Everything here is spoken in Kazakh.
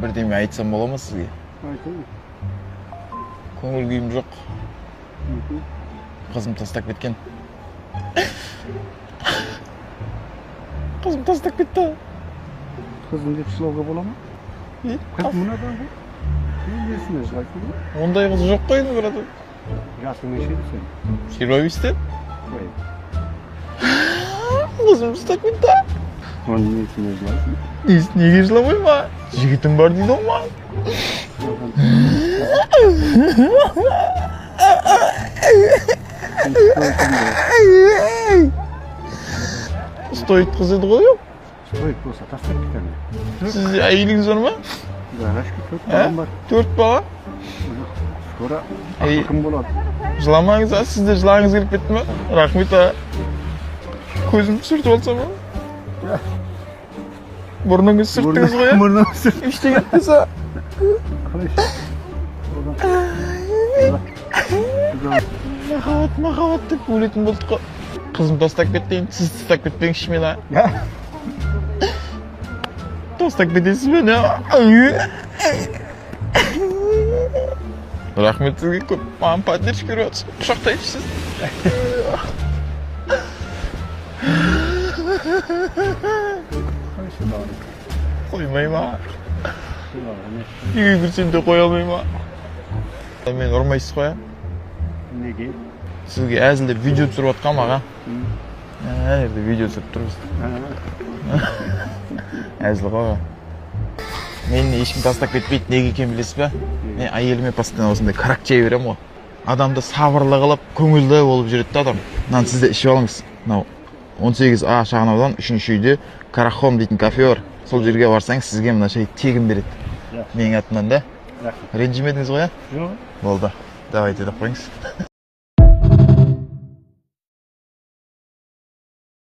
Бірдеме айтсам бола ма сізге? Айтайын. Көңіл күйім жоқ. Қызым тастап кеткен. Қызым тастап кетті. Қызым деп жылауға бола ма? Қыз мынадан ғой. Несіне жылайсың ғой? Ондай қыз жоқ қой енді брат. Жасың нешеді сен? 25-те. Қой. Қызым тастап кетті. Оның несіне жылайсың? Неге жыламай ма? Жігітім бар дейді ғой маған. Стоит қыз еді ғой? Стоит болса тастап кетемін. Сізде әйеліңіз бар ма? Рашки 4 балам бар. 4 бала? Скоро ақылым болады. Жыламаңыз, сізде жылағыңыз келіп кетті ме? Рахмет, көзім сүртіп алсам ба? Бұрныңыз сүрттіңіз ғой? Мұрныңыз сүрт. Іште кетпесе? Махаббат деп өлетін болдық қой. Қызым тастап кетейін, сіз тастап кетпеңізші мені. Тастап кетесіз бені. Рахмет сізге көп. Маған поддержка беріп отырсыз. Құшақтайыншы сіз. Қоймай ма? Үйге кірсем де қоя алмай ма? Мен ұрмайсыз қоя? Неге? Сізге әзілдеп видео түсіріп отқам аға. Әзілде видео түсіріп тұрмыз. Әзіл қоға. Мені ешкім тастап кетпейді, неге екен білесіз бе? Мен әйеліме постоянно осындай карак жей берем ғой. Адамды сабырлы қылып, көңілді болып жүреді адам. Мынаны сізде ішіп алыңыз. 18А шағын аудан 3-ші үйде Карахом дейтін кафе бар. Сол жерге барсаңыз сізге мына шай тегін береді. Менің атымнан да. Ренжімедіңіз ғой, Жоқ. Болды. Давайте деп қойыңыз.